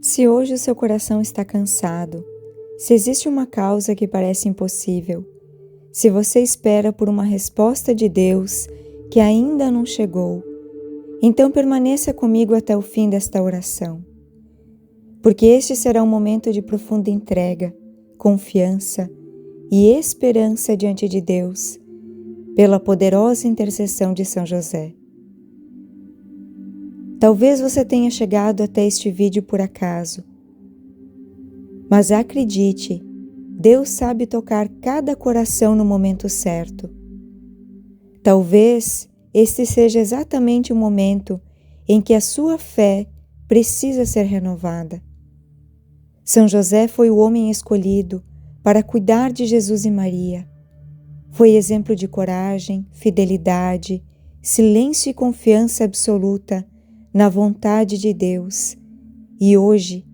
Se hoje o seu coração está cansado, se existe uma causa que parece impossível, se você espera por uma resposta de Deus que ainda não chegou, então permaneça comigo até o fim desta oração, porque este será um momento de profunda entrega, confiança e esperança diante de Deus, pela poderosa intercessão de São José. Talvez você tenha chegado até este vídeo por acaso, mas acredite, Deus sabe tocar cada coração no momento certo. Talvez este seja exatamente o momento em que a sua fé precisa ser renovada. São José foi o homem escolhido para cuidar de Jesus e Maria. Foi exemplo de coragem, fidelidade, silêncio e confiança absoluta na vontade de Deus. E hoje,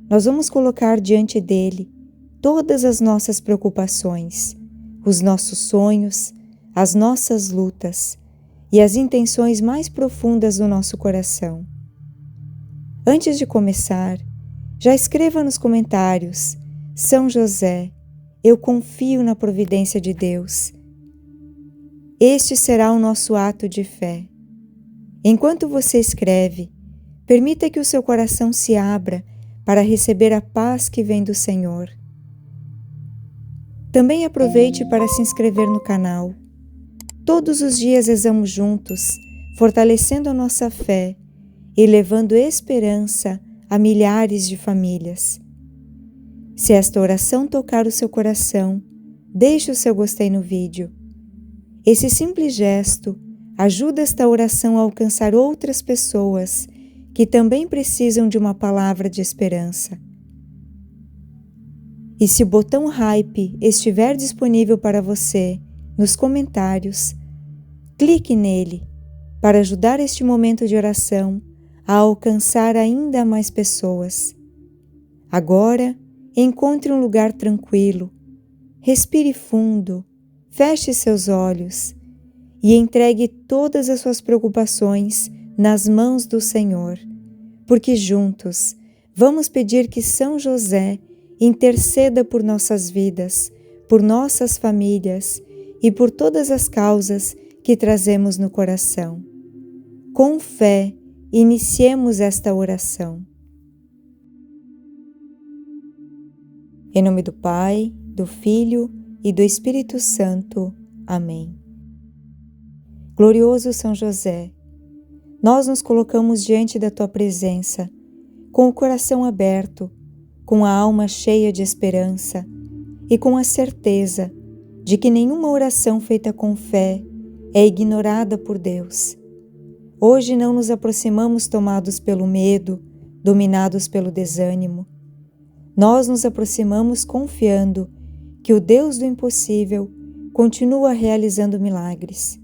nós vamos colocar diante dele todas as nossas preocupações, os nossos sonhos, as nossas lutas e as intenções mais profundas do nosso coração. Antes de começar, já escreva nos comentários: São José, eu confio na providência de Deus. Este será o nosso ato de fé. Enquanto você escreve, permita que o seu coração se abra para receber a paz que vem do Senhor. Também aproveite para se inscrever no canal. Todos os dias rezamos juntos, fortalecendo a nossa fé e levando esperança a milhares de famílias. Se esta oração tocar o seu coração, deixe o seu gostei no vídeo. Esse simples gesto ajuda esta oração a alcançar outras pessoas que também precisam de uma palavra de esperança. E se o botão Hype estiver disponível para você nos comentários, clique nele para ajudar este momento de oração a alcançar ainda mais pessoas. Agora, encontre um lugar tranquilo, respire fundo, feche seus olhos e entregue todas as suas preocupações nas mãos do Senhor, porque juntos vamos pedir que São José interceda por nossas vidas, por nossas famílias e por todas as causas que trazemos no coração. Com fé, iniciemos esta oração. Em nome do Pai, do Filho e do Espírito Santo. Amém. Glorioso São José, nós nos colocamos diante da Tua presença, com o coração aberto, com a alma cheia de esperança e com a certeza de que nenhuma oração feita com fé é ignorada por Deus. Hoje não nos aproximamos tomados pelo medo, dominados pelo desânimo. Nós nos aproximamos confiando que o Deus do impossível continua realizando milagres.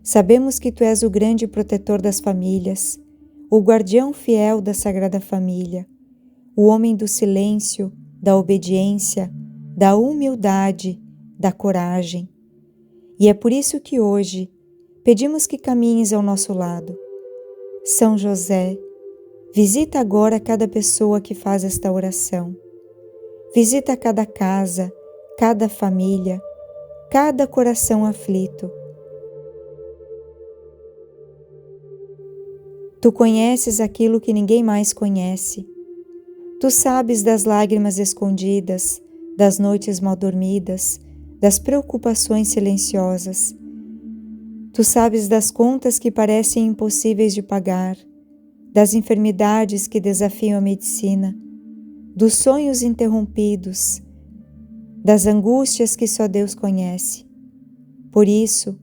Sabemos que Tu és o grande protetor das famílias, o guardião fiel da Sagrada Família, o homem do silêncio, da obediência, da humildade, da coragem. E é por isso que hoje pedimos que caminhes ao nosso lado. São José, visita agora cada pessoa que faz esta oração. Visita cada casa, cada família, cada coração aflito. Tu conheces aquilo que ninguém mais conhece. Tu sabes das lágrimas escondidas, das noites mal dormidas, das preocupações silenciosas. Tu sabes das contas que parecem impossíveis de pagar, das enfermidades que desafiam a medicina, dos sonhos interrompidos, das angústias que só Deus conhece. Por isso,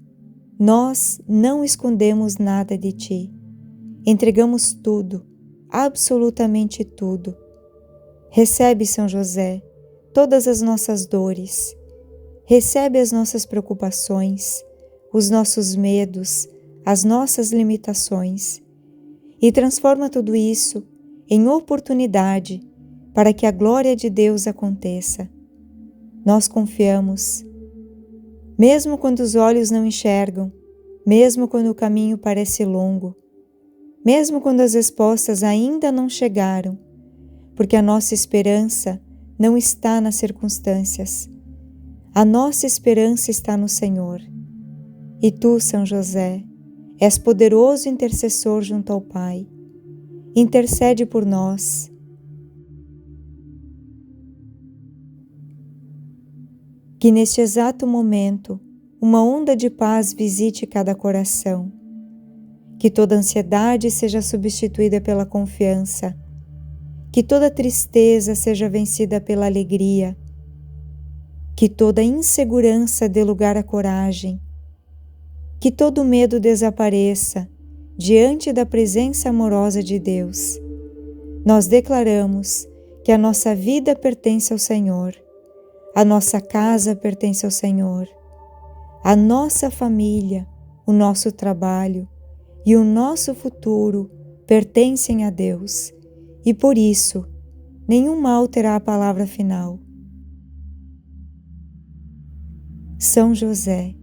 nós não escondemos nada de Ti. Entregamos tudo, absolutamente tudo. Recebe, São José, todas as nossas dores. Recebe as nossas preocupações, os nossos medos, as nossas limitações e transforma tudo isso em oportunidade para que a glória de Deus aconteça. Nós confiamos, mesmo quando os olhos não enxergam, mesmo quando o caminho parece longo, mesmo quando as respostas ainda não chegaram, porque a nossa esperança não está nas circunstâncias. A nossa esperança está no Senhor. E tu, São José, és poderoso intercessor junto ao Pai. Intercede por nós. Que neste exato momento uma onda de paz visite cada coração. Que toda ansiedade seja substituída pela confiança. Que toda tristeza seja vencida pela alegria. Que toda insegurança dê lugar à coragem. Que todo medo desapareça diante da presença amorosa de Deus. Nós declaramos que a nossa vida pertence ao Senhor. A nossa casa pertence ao Senhor. A nossa família, o nosso trabalho e o nosso futuro pertencem a Deus. E por isso, nenhum mal terá a palavra final. São José,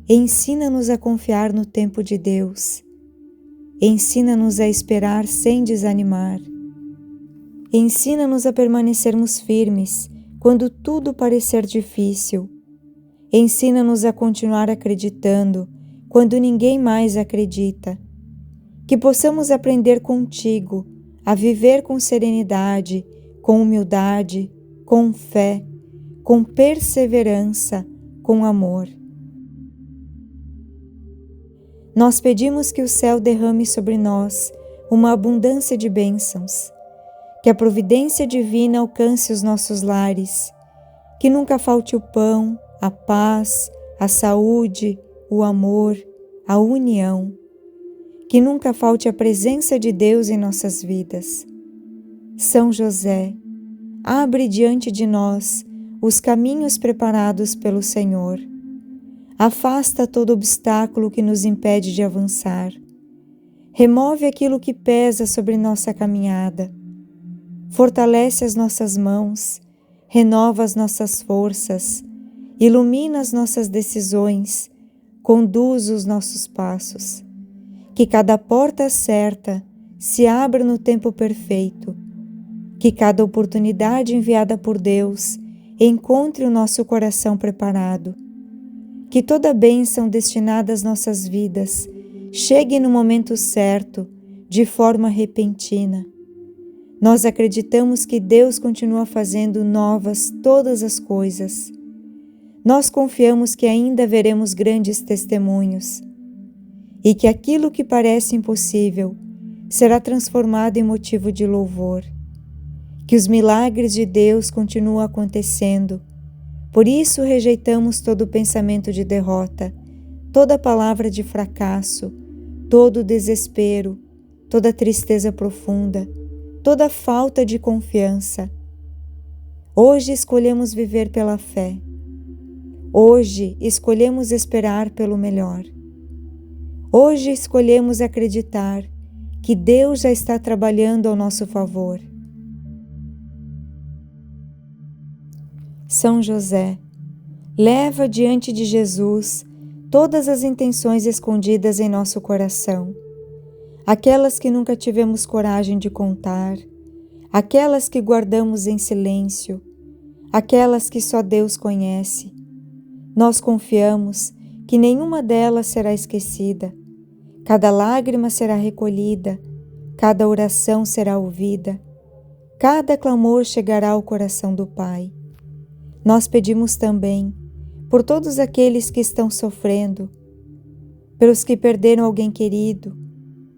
ensina-nos a confiar no tempo de Deus. Ensina-nos a esperar sem desanimar. Ensina-nos a permanecermos firmes quando tudo parecer difícil. Ensina-nos a continuar acreditando quando ninguém mais acredita. Que possamos aprender contigo a viver com serenidade, com humildade, com fé, com perseverança, com amor. Nós pedimos que o céu derrame sobre nós uma abundância de bênçãos, que a providência divina alcance os nossos lares, que nunca falte o pão, a paz, a saúde, o amor, a união, que nunca falte a presença de Deus em nossas vidas. São José, abre diante de nós os caminhos preparados pelo Senhor. Afasta todo obstáculo que nos impede de avançar. Remove aquilo que pesa sobre nossa caminhada. Fortalece as nossas mãos, renova as nossas forças, ilumina as nossas decisões, conduz os nossos passos. Que cada porta certa se abra no tempo perfeito. Que cada oportunidade enviada por Deus encontre o nosso coração preparado. Que toda bênção destinada às nossas vidas chegue no momento certo, de forma repentina. Nós acreditamos que Deus continua fazendo novas todas as coisas. Nós confiamos que ainda veremos grandes testemunhos e que aquilo que parece impossível será transformado em motivo de louvor. Que os milagres de Deus continuam acontecendo. Por isso rejeitamos todo pensamento de derrota, toda palavra de fracasso, todo desespero, toda tristeza profunda, toda falta de confiança. Hoje escolhemos viver pela fé. Hoje escolhemos esperar pelo melhor. Hoje escolhemos acreditar que Deus já está trabalhando ao nosso favor. São José, leva diante de Jesus todas as intenções escondidas em nosso coração, aquelas que nunca tivemos coragem de contar, aquelas que guardamos em silêncio, aquelas que só Deus conhece. Nós confiamos que nenhuma delas será esquecida. Cada lágrima será recolhida, cada oração será ouvida, cada clamor chegará ao coração do Pai. Nós pedimos também por todos aqueles que estão sofrendo, pelos que perderam alguém querido,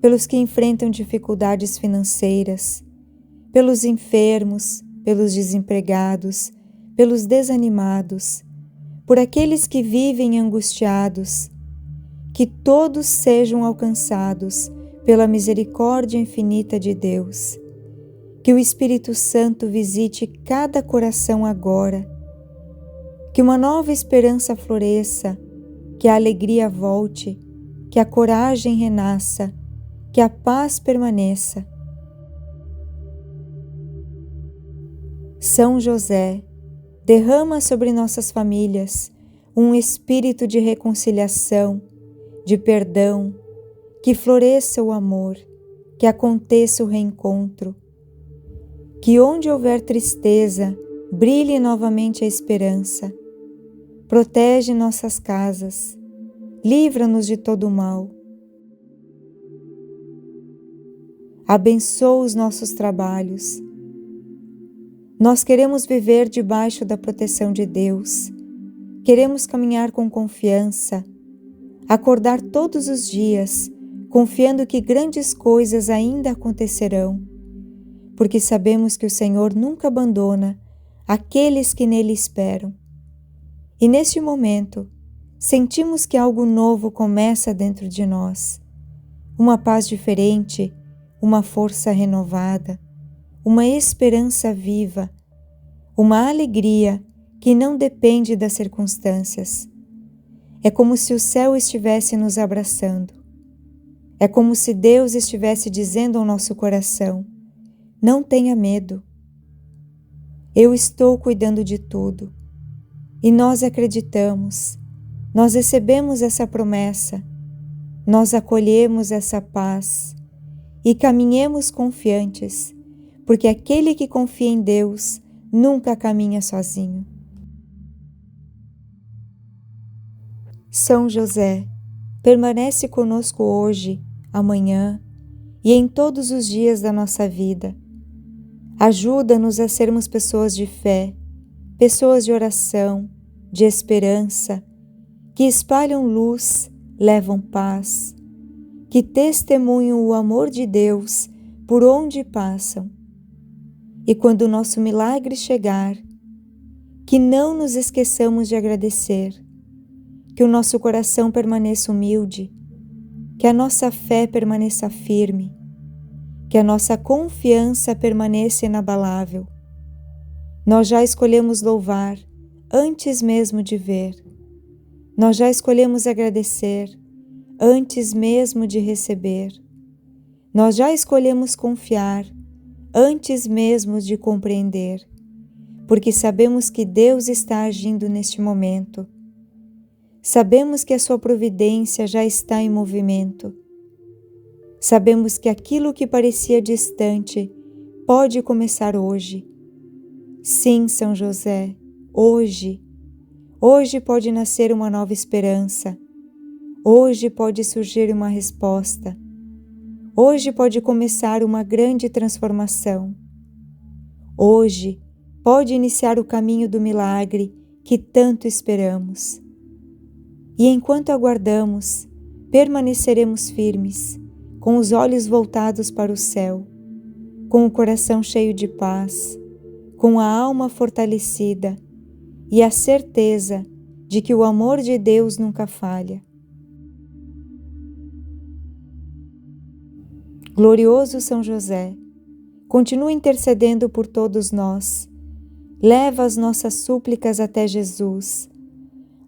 pelos que enfrentam dificuldades financeiras, pelos enfermos, pelos desempregados, pelos desanimados, por aqueles que vivem angustiados, que todos sejam alcançados pela misericórdia infinita de Deus. Que o Espírito Santo visite cada coração agora, que uma nova esperança floresça, que a alegria volte, que a coragem renasça, que a paz permaneça. São José, derrama sobre nossas famílias um espírito de reconciliação, de perdão, que floresça o amor, que aconteça o reencontro, Que onde houver tristeza, brilhe novamente a esperança. Protege nossas casas, livra-nos de todo o mal. Abençoa os nossos trabalhos. Nós queremos viver debaixo da proteção de Deus. Queremos caminhar com confiança, acordar todos os dias, confiando que grandes coisas ainda acontecerão, porque sabemos que o Senhor nunca abandona aqueles que nele esperam. E neste momento, sentimos que algo novo começa dentro de nós, uma paz diferente, uma força renovada, uma esperança viva, uma alegria que não depende das circunstâncias. É como se o céu estivesse nos abraçando. É como se Deus estivesse dizendo ao nosso coração: não tenha medo. Eu estou cuidando de tudo. E nós acreditamos, nós recebemos essa promessa, nós acolhemos essa paz e caminhemos confiantes, porque aquele que confia em Deus nunca caminha sozinho. São José, permanece conosco hoje, amanhã e em todos os dias da nossa vida. Ajuda-nos a sermos pessoas de fé, pessoas de oração, de esperança, que espalham luz, levam paz, que testemunham o amor de Deus por onde passam. E quando o nosso milagre chegar, que não nos esqueçamos de agradecer, que o nosso coração permaneça humilde, que a nossa fé permaneça firme, que a nossa confiança permaneça inabalável. Nós já escolhemos louvar antes mesmo de ver. Nós já escolhemos agradecer antes mesmo de receber. Nós já escolhemos confiar antes mesmo de compreender, porque sabemos que Deus está agindo neste momento. Sabemos que a sua providência já está em movimento. Sabemos que aquilo que parecia distante pode começar hoje. Sim, São José, hoje pode nascer uma nova esperança. Hoje pode surgir uma resposta. Hoje pode começar uma grande transformação. Hoje pode iniciar o caminho do milagre que tanto esperamos. E enquanto aguardamos, permaneceremos firmes, com os olhos voltados para o céu, com o coração cheio de paz, com a alma fortalecida e a certeza de que o amor de Deus nunca falha. Glorioso São José, continua intercedendo por todos nós. Leva as nossas súplicas até Jesus.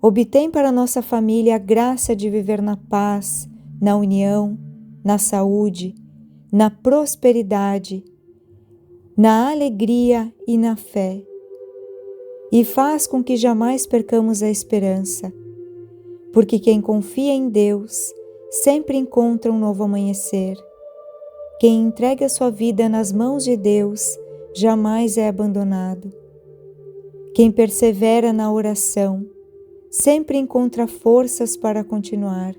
Obtém para nossa família a graça de viver na paz, na união, na saúde, na prosperidade, na alegria e na fé. E faz com que jamais percamos a esperança, porque quem confia em Deus sempre encontra um novo amanhecer. Quem entrega sua vida nas mãos de Deus jamais é abandonado. Quem persevera na oração sempre encontra forças para continuar.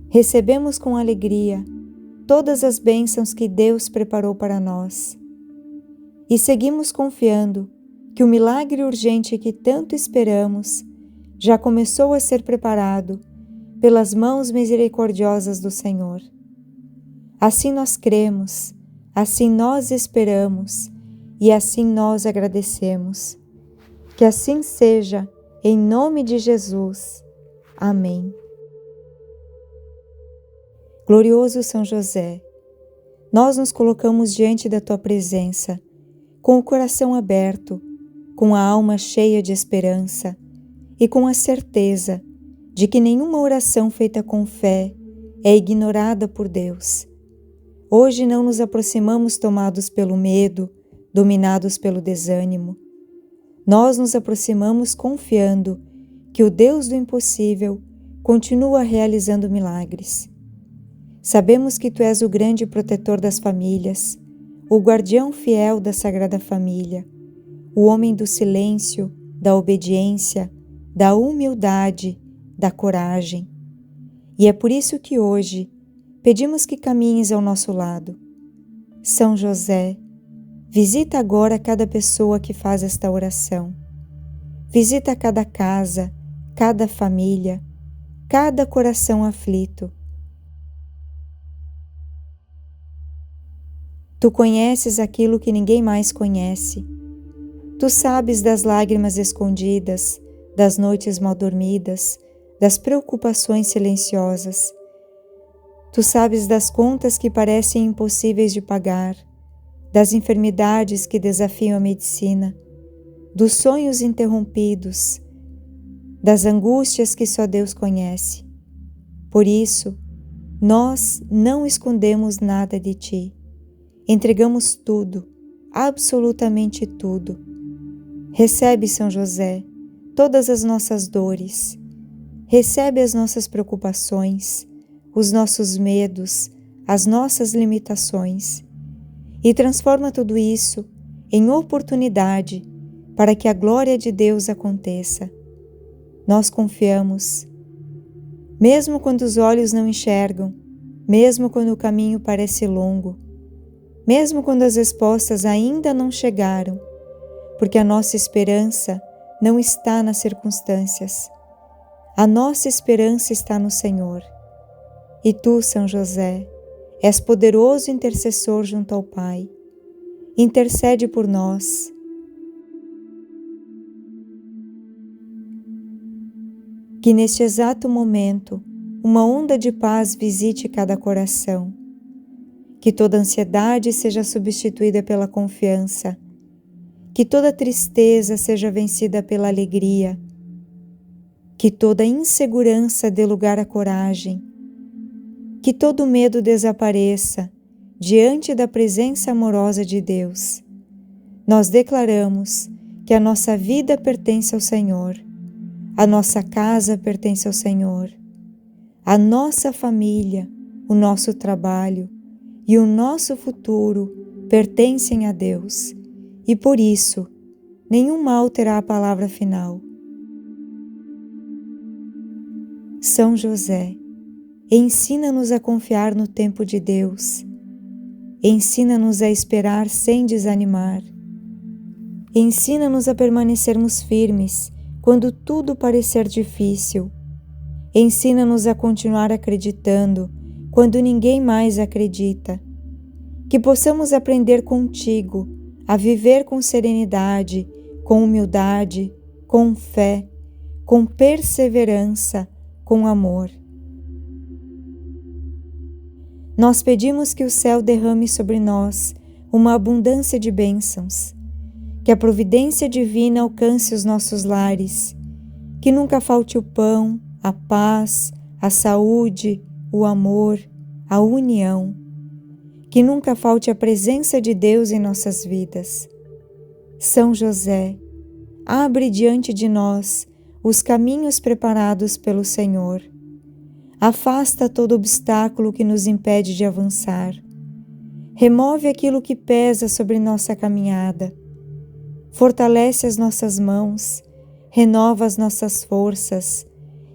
Recebemos com alegria todas as bênçãos que Deus preparou para nós e seguimos confiando que o milagre urgente que tanto esperamos já começou a ser preparado pelas mãos misericordiosas do Senhor. Assim nós cremos, assim nós esperamos e assim nós agradecemos. Que assim seja, em nome de Jesus. Amém. Glorioso São José, nós nos colocamos diante da tua presença, com o coração aberto, com a alma cheia de esperança e com a certeza de que nenhuma oração feita com fé é ignorada por Deus. Hoje não nos aproximamos tomados pelo medo, dominados pelo desânimo. Nós nos aproximamos confiando que o Deus do impossível continua realizando milagres. Sabemos que Tu és o grande protetor das famílias, o guardião fiel da Sagrada Família, o homem do silêncio, da obediência, da humildade, da coragem. E é por isso que hoje pedimos que caminhes ao nosso lado. São José, visita agora cada pessoa que faz esta oração. Visita cada casa, cada família, cada coração aflito. Tu conheces aquilo que ninguém mais conhece. Tu sabes das lágrimas escondidas, das noites mal dormidas, das preocupações silenciosas. Tu sabes das contas que parecem impossíveis de pagar, das enfermidades que desafiam a medicina, dos sonhos interrompidos, das angústias que só Deus conhece. Por isso, nós não escondemos nada de Ti. Entregamos tudo, absolutamente tudo. Recebe, São José, todas as nossas dores. Recebe as nossas preocupações, os nossos medos, as nossas limitações e transforma tudo isso em oportunidade para que a glória de Deus aconteça. Nós confiamos, mesmo quando os olhos não enxergam, mesmo quando o caminho parece longo, mesmo quando as respostas ainda não chegaram, porque a nossa esperança não está nas circunstâncias. A nossa esperança está no Senhor. E Tu, São José, és poderoso intercessor junto ao Pai. Intercede por nós. Que neste exato momento uma onda de paz visite cada coração. Que toda ansiedade seja substituída pela confiança. Que toda tristeza seja vencida pela alegria. Que toda insegurança dê lugar à coragem. Que todo medo desapareça diante da presença amorosa de Deus. Nós declaramos que a nossa vida pertence ao Senhor, a nossa casa pertence ao Senhor, a nossa família, o nosso trabalho e o nosso futuro pertencem a Deus, e por isso nenhum mal terá a palavra final. São José, ensina-nos a confiar no tempo de Deus. Ensina-nos a esperar sem desanimar. Ensina-nos a permanecermos firmes quando tudo parecer difícil. Ensina-nos a continuar acreditando quando ninguém mais acredita. Que possamos aprender contigo a viver com serenidade, com humildade, com fé, com perseverança, com amor. Nós pedimos que o céu derrame sobre nós uma abundância de bênçãos, que a providência divina alcance os nossos lares, que nunca falte o pão, a paz, a saúde, o amor, a união, que nunca falte a presença de Deus em nossas vidas. São José, abre diante de nós os caminhos preparados pelo Senhor. Afasta todo obstáculo que nos impede de avançar. Remove aquilo que pesa sobre nossa caminhada. Fortalece as nossas mãos, renova as nossas forças,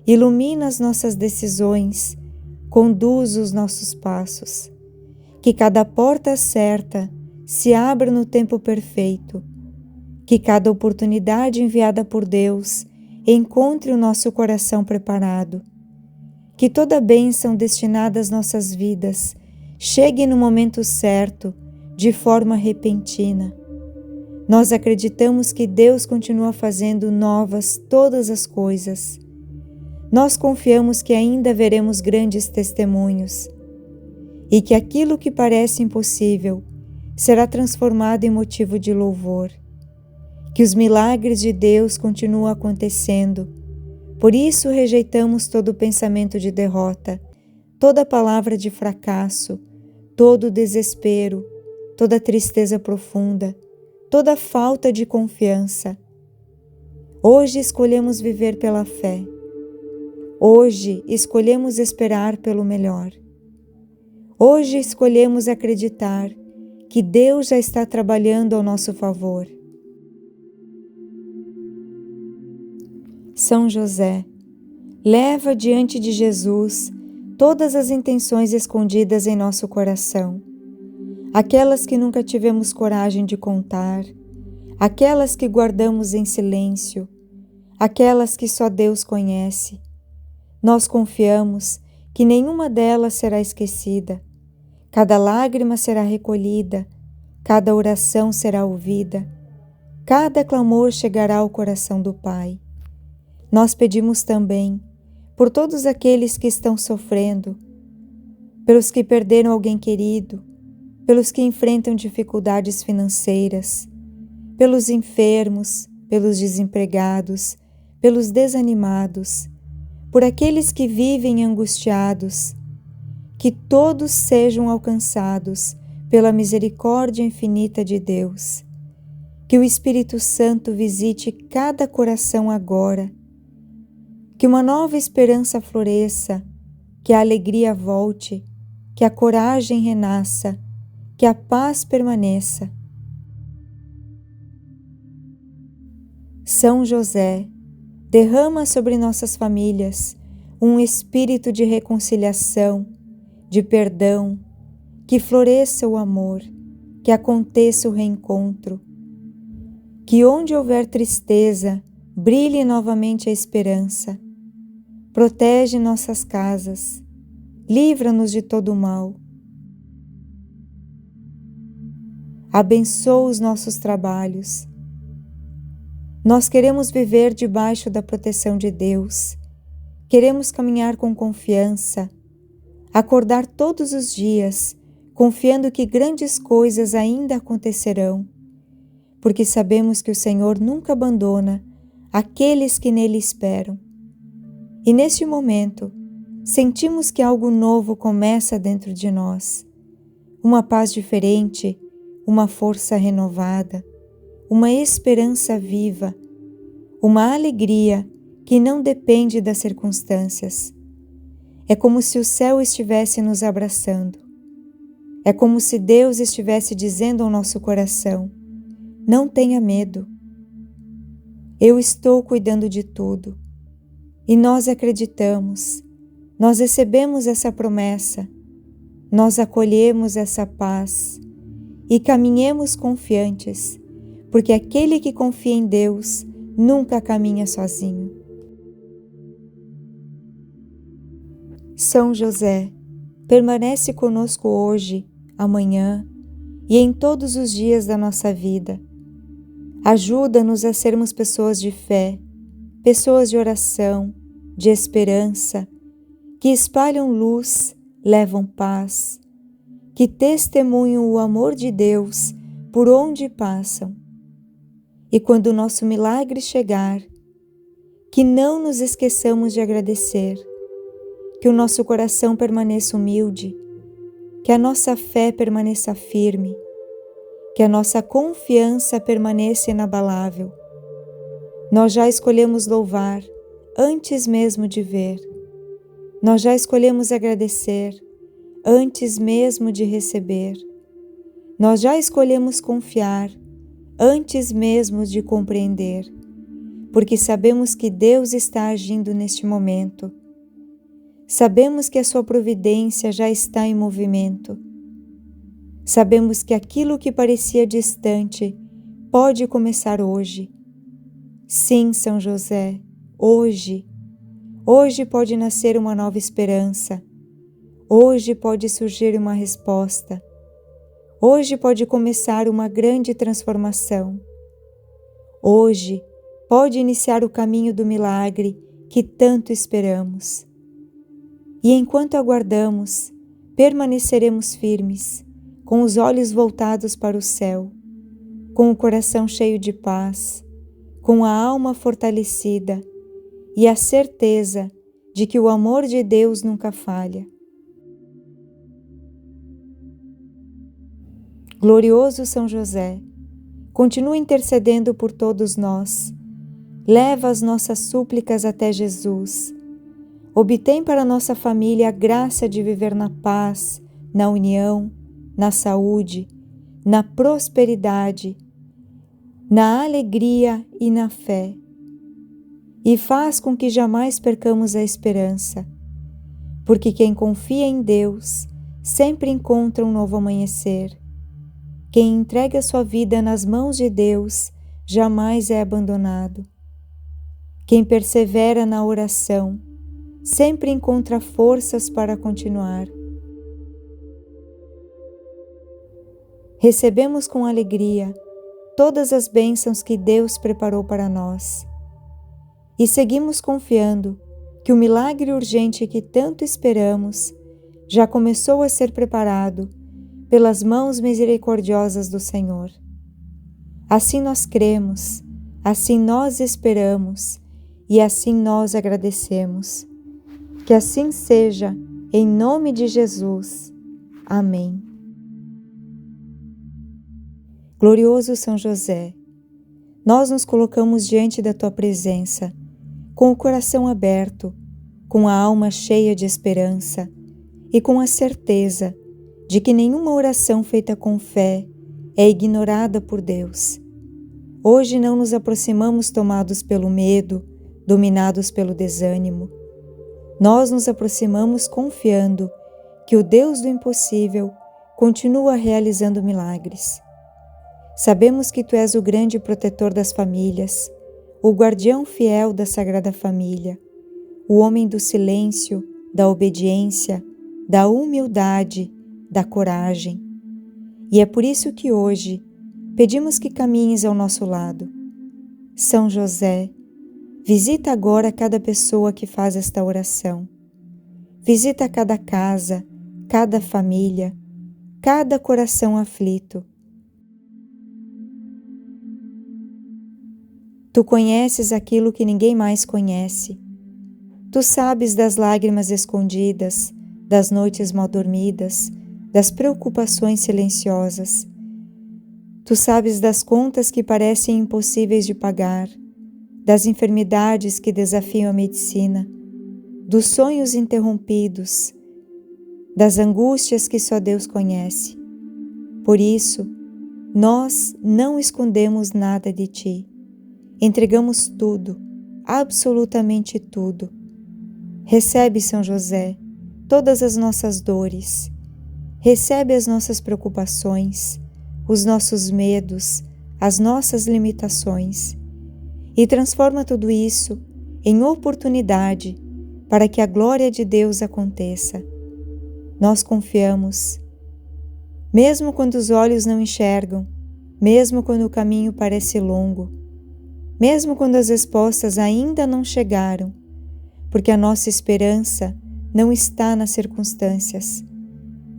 ilumina as nossas decisões, conduz os nossos passos. Que cada porta certa se abra no tempo perfeito. Que cada oportunidade enviada por Deus encontre o nosso coração preparado. Que toda bênção destinada às nossas vidas chegue no momento certo, de forma repentina. Nós acreditamos que Deus continua fazendo novas todas as coisas. Nós confiamos que ainda veremos grandes testemunhos e que aquilo que parece impossível será transformado em motivo de louvor. Que os milagres de Deus continuam acontecendo. Por isso rejeitamos todo pensamento de derrota, toda palavra de fracasso, todo desespero, toda tristeza profunda, toda falta de confiança. Hoje escolhemos viver pela fé. Hoje escolhemos esperar pelo melhor. Hoje escolhemos acreditar que Deus já está trabalhando ao nosso favor. São José, leva diante de Jesus todas as intenções escondidas em nosso coração, aquelas que nunca tivemos coragem de contar, aquelas que guardamos em silêncio, aquelas que só Deus conhece. Nós confiamos que nenhuma delas será esquecida, cada lágrima será recolhida, cada oração será ouvida, cada clamor chegará ao coração do Pai. Nós pedimos também por todos aqueles que estão sofrendo, pelos que perderam alguém querido, pelos que enfrentam dificuldades financeiras, pelos enfermos, pelos desempregados, pelos desanimados, por aqueles que vivem angustiados, que todos sejam alcançados pela misericórdia infinita de Deus. Que o Espírito Santo visite cada coração agora, que uma nova esperança floresça, que a alegria volte, que a coragem renasça, que a paz permaneça. São José, derrama sobre nossas famílias um espírito de reconciliação, de perdão, que floresça o amor, que aconteça o reencontro, que onde houver tristeza, brilhe novamente a esperança. Protege nossas casas, livra-nos de todo o mal. Abençoa os nossos trabalhos. Nós queremos viver debaixo da proteção de Deus, queremos caminhar com confiança, acordar todos os dias, confiando que grandes coisas ainda acontecerão, porque sabemos que o Senhor nunca abandona aqueles que nele esperam. E neste momento, sentimos que algo novo começa dentro de nós, uma paz diferente, uma força renovada, uma esperança viva, uma alegria que não depende das circunstâncias. É como se o céu estivesse nos abraçando. É como se Deus estivesse dizendo ao nosso coração: não tenha medo. Eu estou cuidando de tudo. E nós acreditamos, nós recebemos essa promessa, nós acolhemos essa paz e caminhemos confiantes, porque aquele que confia em Deus nunca caminha sozinho. São José, permanece conosco hoje, amanhã e em todos os dias da nossa vida. Ajuda-nos a sermos pessoas de fé, pessoas de oração, de esperança, que espalham luz, levam paz, que testemunham o amor de Deus por onde passam. E quando o nosso milagre chegar, que não nos esqueçamos de agradecer, que o nosso coração permaneça humilde, que a nossa fé permaneça firme, que a nossa confiança permaneça inabalável. Nós já escolhemos louvar antes mesmo de ver. Nós já escolhemos agradecer antes mesmo de receber. Nós já escolhemos confiar antes mesmo de compreender, porque sabemos que Deus está agindo neste momento. Sabemos que a sua providência já está em movimento. Sabemos que aquilo que parecia distante pode começar hoje. Sim, São José, hoje pode nascer uma nova esperança. Hoje pode surgir uma resposta. Hoje pode começar uma grande transformação. Hoje pode iniciar o caminho do milagre que tanto esperamos. E enquanto aguardamos, permaneceremos firmes, com os olhos voltados para o céu, com o coração cheio de paz, com a alma fortalecida e a certeza de que o amor de Deus nunca falha. Glorioso São José, continua intercedendo por todos nós. Leva as nossas súplicas até Jesus. Obtém para nossa família a graça de viver na paz, na união, na saúde, na prosperidade, na alegria e na fé. E faz com que jamais percamos a esperança, porque quem confia em Deus sempre encontra um novo amanhecer. Quem entrega sua vida nas mãos de Deus jamais é abandonado. Quem persevera na oração sempre encontra forças para continuar. Recebemos com alegria todas as bênçãos que Deus preparou para nós e seguimos confiando que o milagre urgente que tanto esperamos já começou a ser preparado pelas mãos misericordiosas do Senhor. Assim nós cremos, assim nós esperamos e assim nós agradecemos. Que assim seja, em nome de Jesus. Amém. Glorioso São José, nós nos colocamos diante da Tua presença, com o coração aberto, com a alma cheia de esperança e com a certeza de que nenhuma oração feita com fé é ignorada por Deus. Hoje não nos aproximamos tomados pelo medo, dominados pelo desânimo. Nós nos aproximamos confiando que o Deus do impossível continua realizando milagres. Sabemos que Tu és o grande protetor das famílias, o guardião fiel da Sagrada Família, o homem do silêncio, da obediência, da humildade, da coragem. E é por isso que hoje pedimos que caminhes ao nosso lado. São José, visita agora cada pessoa que faz esta oração. Visita cada casa, cada família, cada coração aflito. Tu conheces aquilo que ninguém mais conhece. Tu sabes das lágrimas escondidas, das noites mal dormidas, das preocupações silenciosas. Tu sabes das contas que parecem impossíveis de pagar, das enfermidades que desafiam a medicina, dos sonhos interrompidos, das angústias que só Deus conhece. Por isso, nós não escondemos nada de Ti. Entregamos tudo, absolutamente tudo. Recebe, São José, todas as nossas dores. Recebe as nossas preocupações, os nossos medos, as nossas limitações e transforma tudo isso em oportunidade para que a glória de Deus aconteça. Nós confiamos, mesmo quando os olhos não enxergam, mesmo quando o caminho parece longo, mesmo quando as respostas ainda não chegaram, porque a nossa esperança não está nas circunstâncias.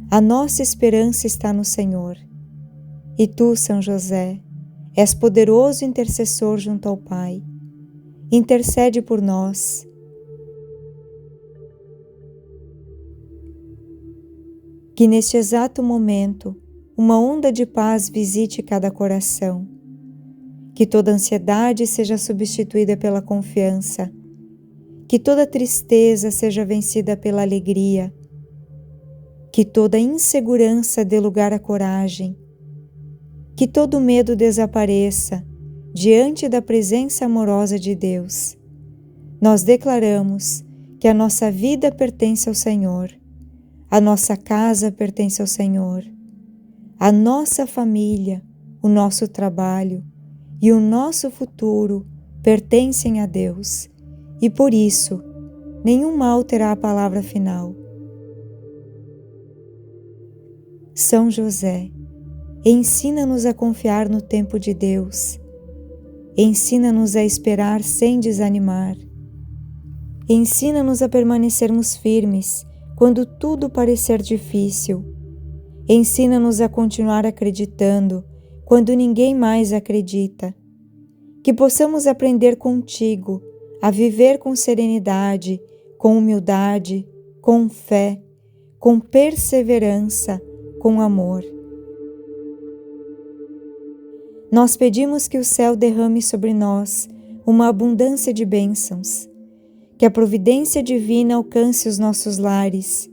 A nossa esperança está no Senhor. E Tu, São José, és poderoso intercessor junto ao Pai. Intercede por nós. Que neste exato momento uma onda de paz visite cada coração. Que toda ansiedade seja substituída pela confiança. Que toda tristeza seja vencida pela alegria. Que toda insegurança dê lugar à coragem. Que todo medo desapareça diante da presença amorosa de Deus. Nós declaramos que a nossa vida pertence ao Senhor, a nossa casa pertence ao Senhor, a nossa família, o nosso trabalho e o nosso futuro pertencem a Deus, e por isso nenhum mal terá a palavra final. São José, ensina-nos a confiar no tempo de Deus. Ensina-nos a esperar sem desanimar. Ensina-nos a permanecermos firmes quando tudo parecer difícil. Ensina-nos a continuar acreditando quando ninguém mais acredita. Que possamos aprender contigo a viver com serenidade, com humildade, com fé, com perseverança, com amor. Nós pedimos que o céu derrame sobre nós uma abundância de bênçãos, que a providência divina alcance os nossos lares,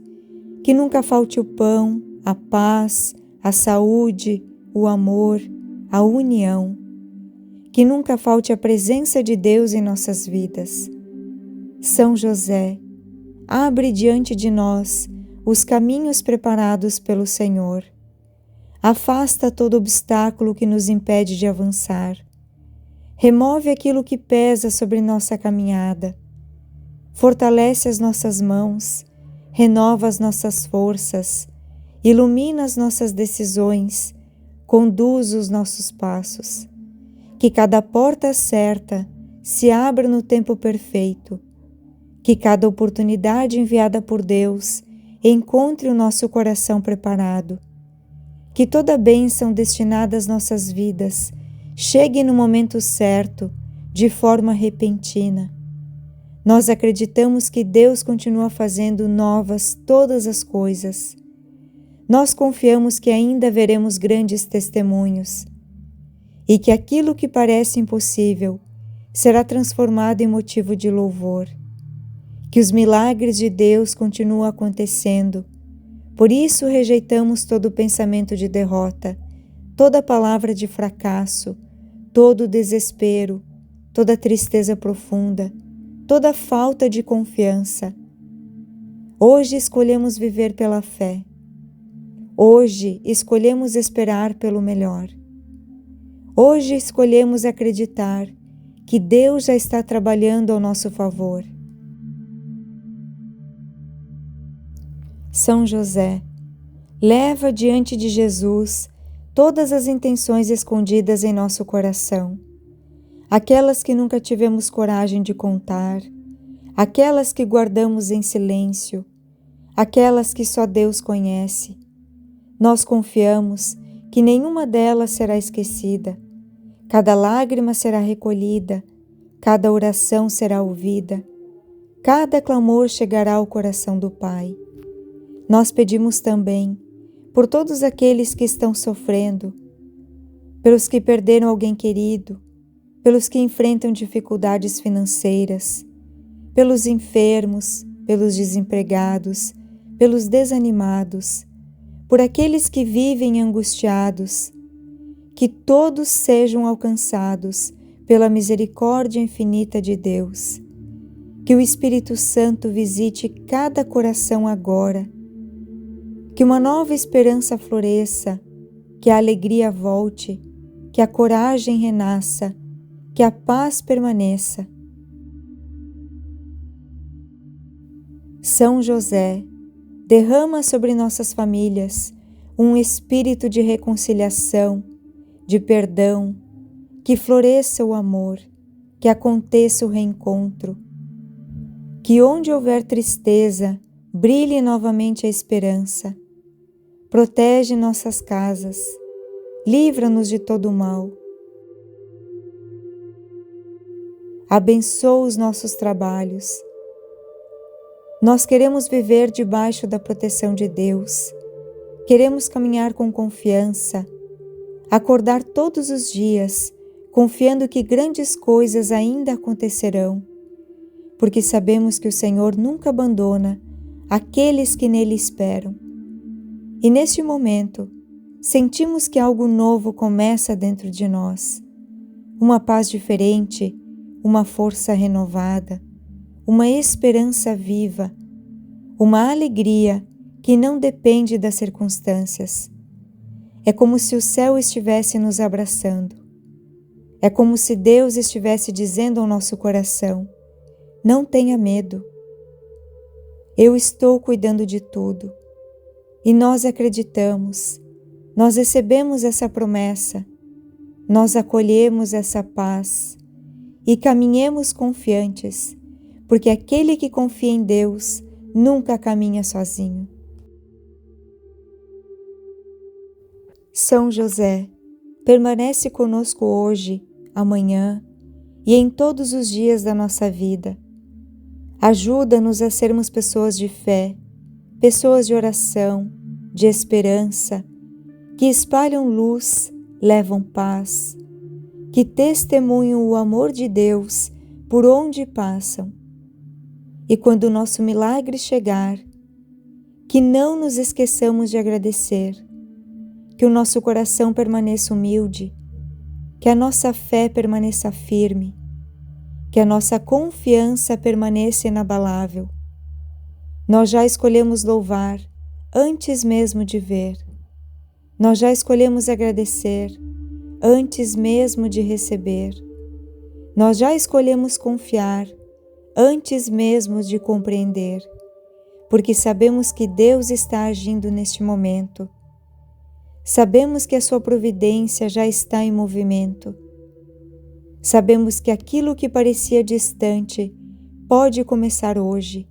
que nunca falte o pão, a paz, a saúde, o amor, a união. Que nunca falte a presença de Deus em nossas vidas. São José, abre diante de nós os caminhos preparados pelo Senhor. Afasta todo obstáculo que nos impede de avançar. Remove aquilo que pesa sobre nossa caminhada. Fortalece as nossas mãos, renova as nossas forças, ilumina as nossas decisões, conduz os nossos passos. Que cada porta certa se abra no tempo perfeito. Que cada oportunidade enviada por Deus encontre o nosso coração preparado. Que toda bênção destinada às nossas vidas chegue no momento certo, de forma repentina. Nós acreditamos que Deus continua fazendo novas todas as coisas. Nós confiamos que ainda veremos grandes testemunhos e que aquilo que parece impossível será transformado em motivo de louvor. Que os milagres de Deus continuam acontecendo. Por isso rejeitamos todo pensamento de derrota, toda palavra de fracasso, todo desespero, toda tristeza profunda, toda falta de confiança. Hoje escolhemos viver pela fé. Hoje escolhemos esperar pelo melhor. Hoje escolhemos acreditar que Deus já está trabalhando ao nosso favor. São José, leva diante de Jesus todas as intenções escondidas em nosso coração, aquelas que nunca tivemos coragem de contar, aquelas que guardamos em silêncio, aquelas que só Deus conhece. Nós confiamos que nenhuma delas será esquecida. Cada lágrima será recolhida, cada oração será ouvida, cada clamor chegará ao coração do Pai. Nós pedimos também por todos aqueles que estão sofrendo, pelos que perderam alguém querido, pelos que enfrentam dificuldades financeiras, pelos enfermos, pelos desempregados, pelos desanimados, por aqueles que vivem angustiados. Que todos sejam alcançados pela misericórdia infinita de Deus. Que o Espírito Santo visite cada coração agora. Que uma nova esperança floresça, que a alegria volte, que a coragem renasça, que a paz permaneça. São José, derrama sobre nossas famílias um espírito de reconciliação, de perdão, que floresça o amor, que aconteça o reencontro, que onde houver tristeza, brilhe novamente a esperança. Protege nossas casas, livra-nos de todo o mal. Abençoa os nossos trabalhos. Nós queremos viver debaixo da proteção de Deus, queremos caminhar com confiança, acordar todos os dias, confiando que grandes coisas ainda acontecerão, porque sabemos que o Senhor nunca abandona aqueles que nele esperam. E neste momento, sentimos que algo novo começa dentro de nós, uma paz diferente, uma força renovada, uma esperança viva, uma alegria que não depende das circunstâncias. É como se o céu estivesse nos abraçando. É como se Deus estivesse dizendo ao nosso coração: não tenha medo. Eu estou cuidando de tudo. E nós acreditamos, nós recebemos essa promessa, nós acolhemos essa paz e caminhemos confiantes, porque aquele que confia em Deus nunca caminha sozinho. São José, permanece conosco hoje, amanhã e em todos os dias da nossa vida. Ajuda-nos a sermos pessoas de fé, pessoas de oração, de esperança, que espalham luz, levam paz, que testemunham o amor de Deus por onde passam. E quando o nosso milagre chegar, que não nos esqueçamos de agradecer, que o nosso coração permaneça humilde, que a nossa fé permaneça firme, que a nossa confiança permaneça inabalável. Nós já escolhemos louvar antes mesmo de ver. Nós já escolhemos agradecer antes mesmo de receber. Nós já escolhemos confiar antes mesmo de compreender, porque sabemos que Deus está agindo neste momento. Sabemos que a sua providência já está em movimento. Sabemos que aquilo que parecia distante pode começar hoje.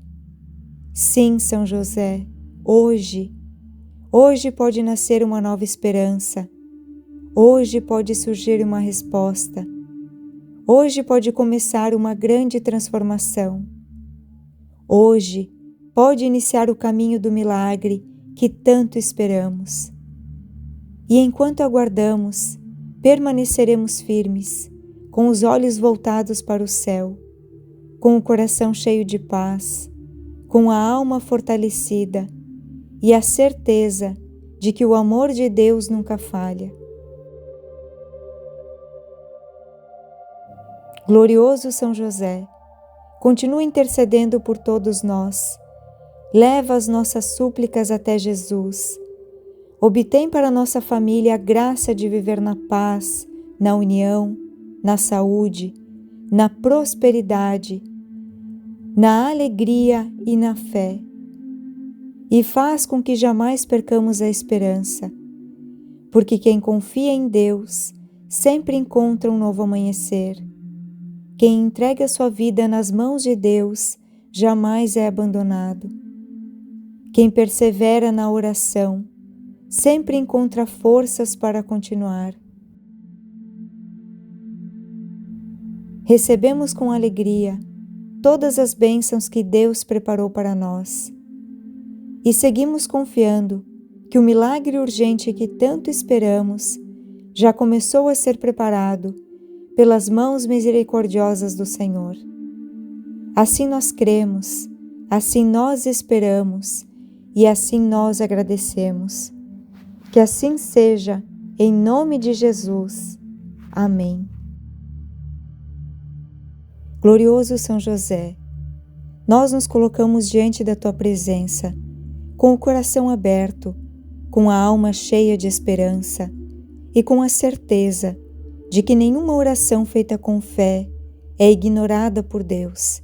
Sim, São José, hoje pode nascer uma nova esperança. Hoje pode surgir uma resposta. Hoje pode começar uma grande transformação. Hoje pode iniciar o caminho do milagre que tanto esperamos. E enquanto aguardamos, permaneceremos firmes, com os olhos voltados para o céu, com o coração cheio de paz, com a alma fortalecida e a certeza de que o amor de Deus nunca falha. Glorioso São José, continua intercedendo por todos nós. Leva as nossas súplicas até Jesus. Obtém para nossa família a graça de viver na paz, na união, na saúde, na prosperidade, na alegria e na fé. E faz com que jamais percamos a esperança, porque quem confia em Deus sempre encontra um novo amanhecer. Quem entrega sua vida nas mãos de Deus jamais é abandonado. Quem persevera na oração sempre encontra forças para continuar. Recebemos com alegria todas as bênçãos que Deus preparou para nós e seguimos confiando que o milagre urgente que tanto esperamos já começou a ser preparado pelas mãos misericordiosas do Senhor. Assim nós cremos, assim nós esperamos e assim nós agradecemos. Que assim seja, em nome de Jesus. Amém. Glorioso São José, nós nos colocamos diante da tua presença, com o coração aberto, com a alma cheia de esperança e com a certeza de que nenhuma oração feita com fé é ignorada por Deus.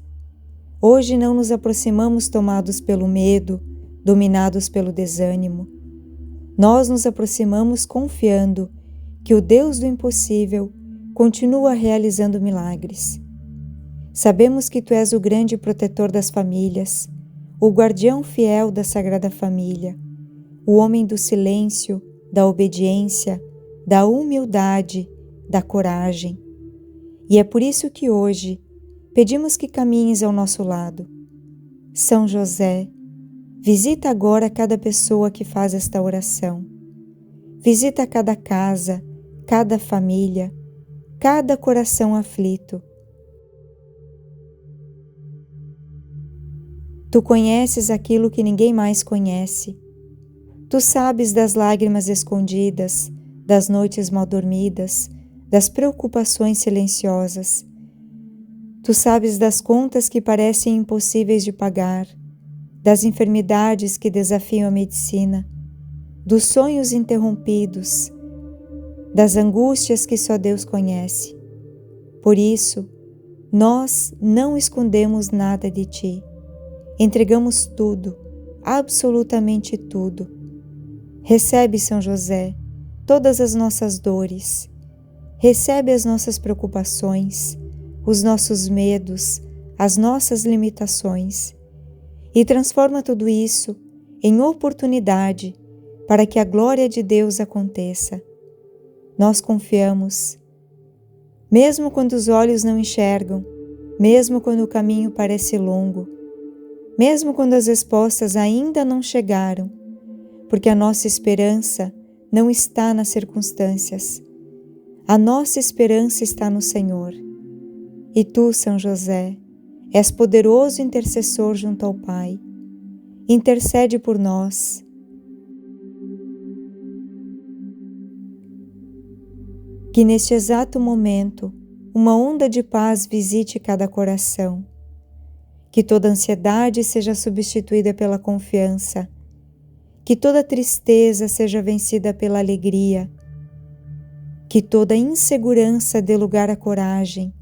Hoje não nos aproximamos tomados pelo medo, dominados pelo desânimo. Nós nos aproximamos confiando que o Deus do impossível continua realizando milagres. Sabemos que Tu és o grande protetor das famílias, o guardião fiel da Sagrada Família, o homem do silêncio, da obediência, da humildade, da coragem. E é por isso que hoje pedimos que caminhes ao nosso lado. São José, visita agora cada pessoa que faz esta oração. Visita cada casa, cada família, cada coração aflito. Tu conheces aquilo que ninguém mais conhece. Tu sabes das lágrimas escondidas, das noites mal dormidas, das preocupações silenciosas. Tu sabes das contas que parecem impossíveis de pagar, das enfermidades que desafiam a medicina, dos sonhos interrompidos, das angústias que só Deus conhece. Por isso, nós não escondemos nada de Ti. Entregamos tudo, absolutamente tudo. Recebe, São José, todas as nossas dores. Recebe as nossas preocupações, os nossos medos, as nossas limitações e transforma tudo isso em oportunidade para que a glória de Deus aconteça. Nós confiamos, mesmo quando os olhos não enxergam, mesmo quando o caminho parece longo, mesmo quando as respostas ainda não chegaram, porque a nossa esperança não está nas circunstâncias. A nossa esperança está no Senhor. E Tu, São José, és poderoso intercessor junto ao Pai. intercede por nós. Que neste exato momento uma onda de paz visite cada coração. Que toda ansiedade seja substituída pela confiança. Que toda tristeza seja vencida pela alegria. Que toda insegurança dê lugar à coragem.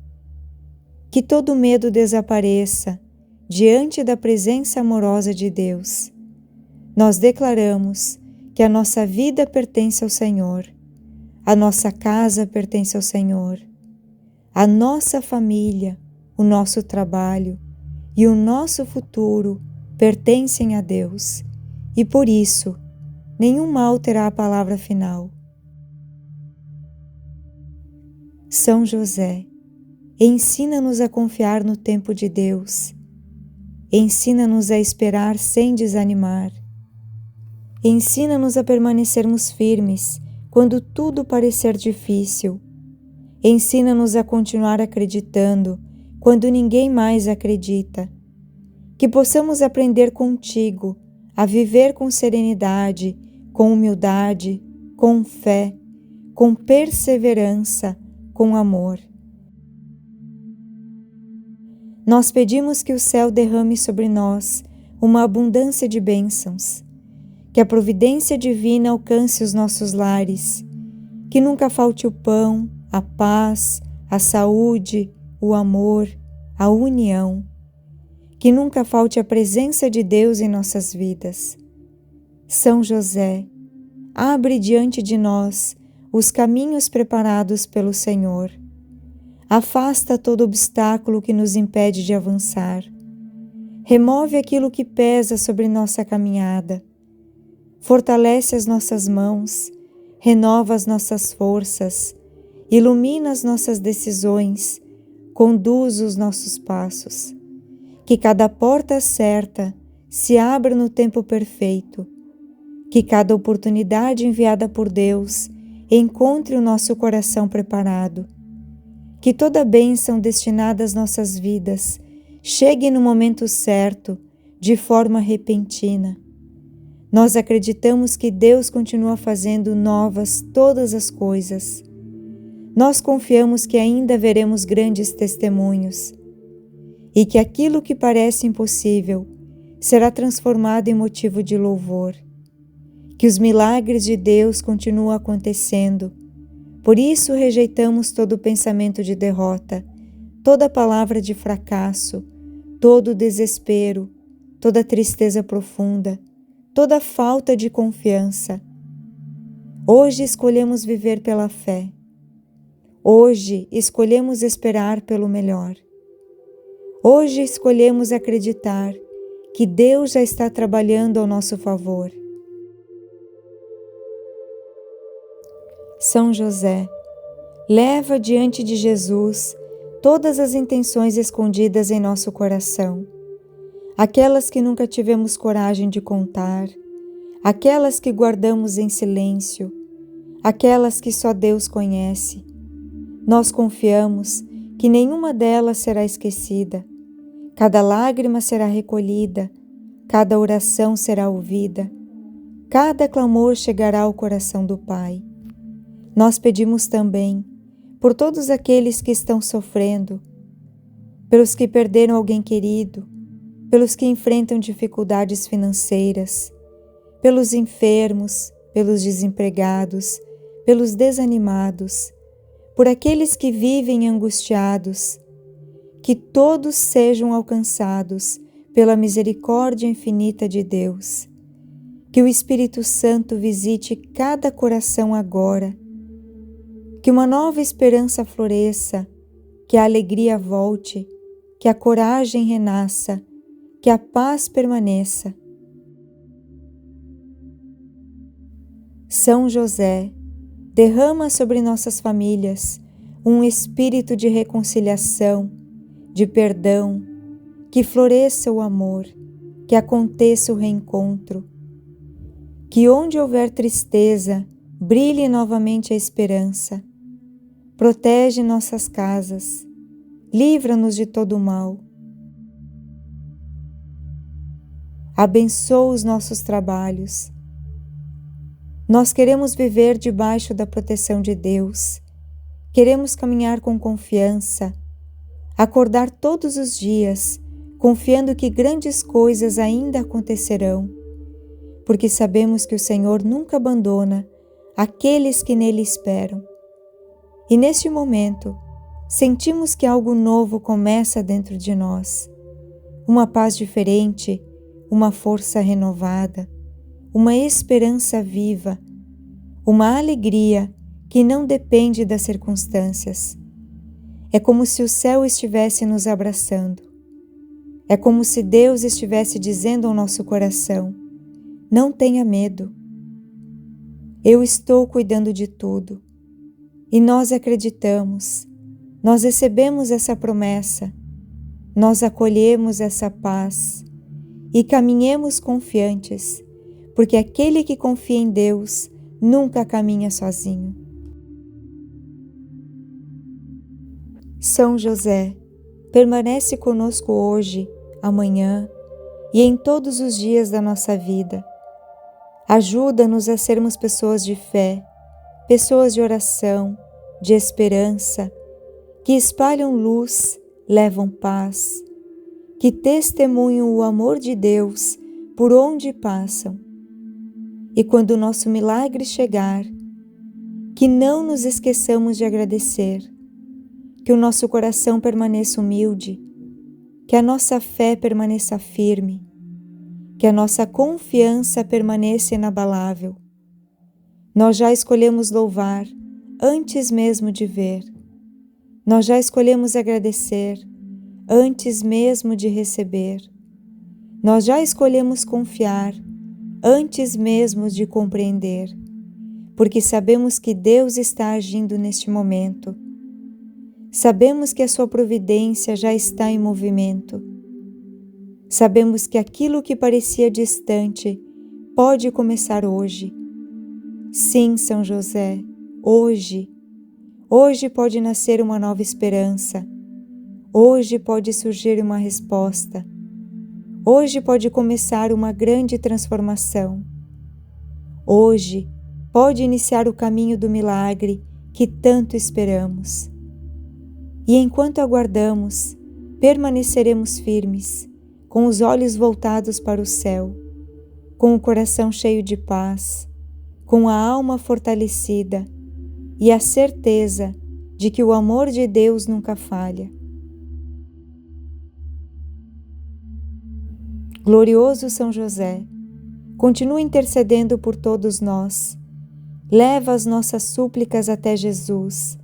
Que todo medo desapareça diante da presença amorosa de Deus. Nós declaramos que a nossa vida pertence ao Senhor, a nossa casa pertence ao Senhor, a nossa família, o nosso trabalho e o nosso futuro pertencem a Deus, e por isso nenhum mal terá a palavra final. São José, ensina-nos a confiar no tempo de Deus. Ensina-nos a esperar sem desanimar. Ensina-nos a permanecermos firmes quando tudo parecer difícil. Ensina-nos a continuar acreditando quando ninguém mais acredita. Que possamos aprender contigo a viver com serenidade, com humildade, com fé, com perseverança, com amor. Nós pedimos que o céu derrame sobre nós uma abundância de bênçãos, que a providência divina alcance os nossos lares, que nunca falte o pão, a paz, a saúde, o amor, a união, que nunca falte a presença de Deus em nossas vidas. São José, abre diante de nós os caminhos preparados pelo Senhor. Afasta todo obstáculo que nos impede de avançar. Remove aquilo que pesa sobre nossa caminhada. Fortalece as nossas mãos, renova as nossas forças, ilumina as nossas decisões, conduz os nossos passos. Que cada porta certa se abra no tempo perfeito. Que cada oportunidade enviada por Deus encontre o nosso coração preparado. Que toda bênção destinada às nossas vidas chegue no momento certo, de forma repentina. Nós acreditamos que Deus continua fazendo novas todas as coisas. Nós confiamos que ainda veremos grandes testemunhos e que aquilo que parece impossível será transformado em motivo de louvor. Que os milagres de Deus continuam acontecendo. Por isso rejeitamos todo pensamento de derrota, toda palavra de fracasso, todo desespero, toda tristeza profunda, toda falta de confiança. Hoje escolhemos viver pela fé. Hoje escolhemos esperar pelo melhor. Hoje escolhemos acreditar que Deus já está trabalhando ao nosso favor. São José, leva diante de Jesus todas as intenções escondidas em nosso coração, aquelas que nunca tivemos coragem de contar, aquelas que guardamos em silêncio, aquelas que só Deus conhece. Nós confiamos que nenhuma delas será esquecida, cada lágrima será recolhida, cada oração será ouvida, cada clamor chegará ao coração do Pai. Nós pedimos também por todos aqueles que estão sofrendo, pelos que perderam alguém querido, pelos que enfrentam dificuldades financeiras, pelos enfermos, pelos desempregados, pelos desanimados, por aqueles que vivem angustiados, que todos sejam alcançados pela misericórdia infinita de Deus. Que o Espírito Santo visite cada coração agora, que uma nova esperança floresça, que a alegria volte, que a coragem renasça, que a paz permaneça. São José, derrama sobre nossas famílias um espírito de reconciliação, de perdão, que floresça o amor, que aconteça o reencontro, que onde houver tristeza, brilhe novamente a esperança. Protege nossas casas, livra-nos de todo o mal. Abençoa os nossos trabalhos. Nós queremos viver debaixo da proteção de Deus. Queremos caminhar com confiança, acordar todos os dias, confiando que grandes coisas ainda acontecerão, porque sabemos que o Senhor nunca abandona aqueles que nele esperam. E neste momento, sentimos que algo novo começa dentro de nós, uma paz diferente, uma força renovada, uma esperança viva, uma alegria que não depende das circunstâncias. É como se o céu estivesse nos abraçando. É como se Deus estivesse dizendo ao nosso coração: não tenha medo. Eu estou cuidando de tudo. E nós acreditamos, nós recebemos essa promessa, nós acolhemos essa paz e caminhemos confiantes, porque aquele que confia em Deus nunca caminha sozinho. São José, permanece conosco hoje, amanhã e em todos os dias da nossa vida. Ajuda-nos a sermos pessoas de fé, pessoas de oração, de esperança, que espalham luz, levam paz, que testemunham o amor de Deus por onde passam. E quando o nosso milagre chegar, que não nos esqueçamos de agradecer, que o nosso coração permaneça humilde, que a nossa fé permaneça firme, que a nossa confiança permaneça inabalável. Nós já escolhemos louvar antes mesmo de ver. Nós já escolhemos agradecer antes mesmo de receber. Nós já escolhemos confiar antes mesmo de compreender, porque sabemos que Deus está agindo neste momento. Sabemos que a sua providência já está em movimento. Sabemos que aquilo que parecia distante pode começar hoje. Sim, São José, hoje pode nascer uma nova esperança. Hoje pode surgir uma resposta. Hoje pode começar uma grande transformação. Hoje pode iniciar o caminho do milagre que tanto esperamos. E enquanto aguardamos, permaneceremos firmes, com os olhos voltados para o céu, com o coração cheio de paz, com a alma fortalecida e a certeza de que o amor de Deus nunca falha. Glorioso São José, continua intercedendo por todos nós. Leva as nossas súplicas até Jesus.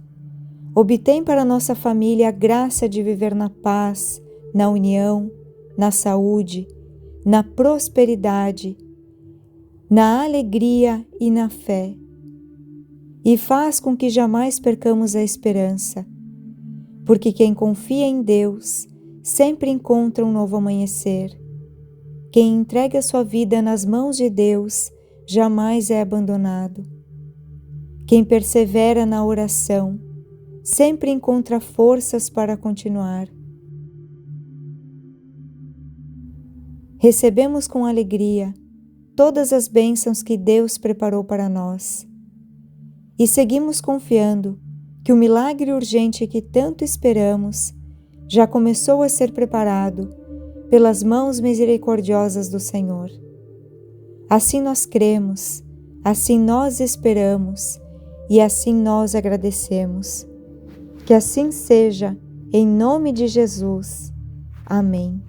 Obtém para nossa família a graça de viver na paz, na união, na saúde, na prosperidade, na alegria e na fé. E faz com que jamais percamos a esperança, porque quem confia em Deus sempre encontra um novo amanhecer. Quem entrega sua vida nas mãos de Deus jamais é abandonado. Quem persevera na oração sempre encontra forças para continuar. Recebemos com alegria todas as bênçãos que Deus preparou para nós e seguimos confiando que o milagre urgente que tanto esperamos já começou a ser preparado pelas mãos misericordiosas do Senhor. Assim nós cremos, assim nós esperamos e assim nós agradecemos. Que assim seja, em nome de Jesus. Amém.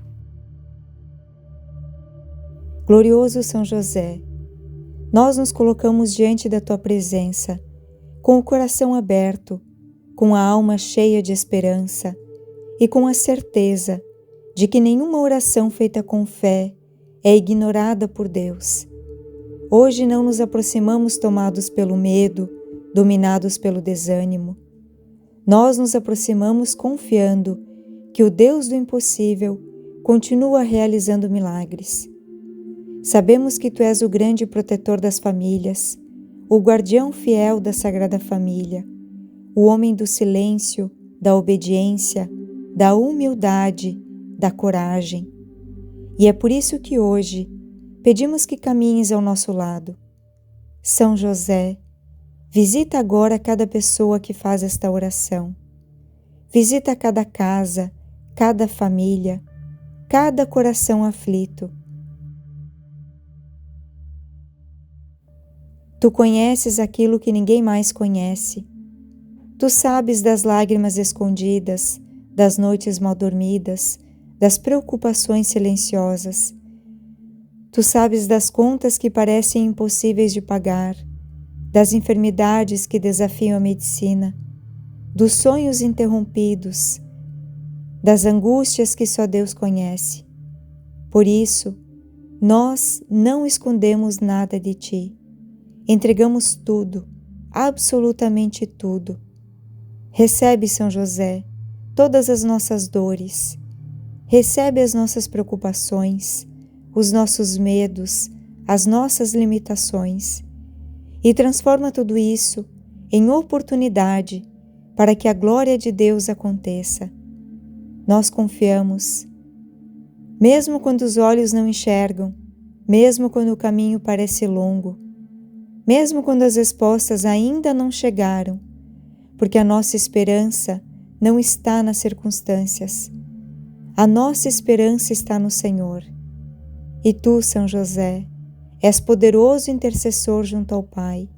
Glorioso São José, nós nos colocamos diante da tua presença, com o coração aberto, com a alma cheia de esperança e com a certeza de que nenhuma oração feita com fé é ignorada por Deus. Hoje não nos aproximamos tomados pelo medo, dominados pelo desânimo. Nós nos aproximamos confiando que o Deus do impossível continua realizando milagres. Sabemos que Tu és o grande protetor das famílias, o guardião fiel da Sagrada Família, o homem do silêncio, da obediência, da humildade, da coragem. E é por isso que hoje pedimos que caminhes ao nosso lado. São José, visita agora cada pessoa que faz esta oração. Visita cada casa, cada família, cada coração aflito. Tu conheces aquilo que ninguém mais conhece. Tu sabes das lágrimas escondidas, das noites mal dormidas, das preocupações silenciosas. Tu sabes das contas que parecem impossíveis de pagar, das enfermidades que desafiam a medicina, dos sonhos interrompidos, das angústias que só Deus conhece. Por isso, nós não escondemos nada de Ti. Entregamos tudo, absolutamente tudo. Recebe, São José, todas as nossas dores. Recebe as nossas preocupações, os nossos medos, as nossas limitações e transforma tudo isso em oportunidade para que a glória de Deus aconteça. Nós confiamos, mesmo quando os olhos não enxergam, mesmo quando o caminho parece longo, mesmo quando as respostas ainda não chegaram, porque a nossa esperança não está nas circunstâncias. A nossa esperança está no Senhor. E tu, São José, és poderoso intercessor junto ao Pai.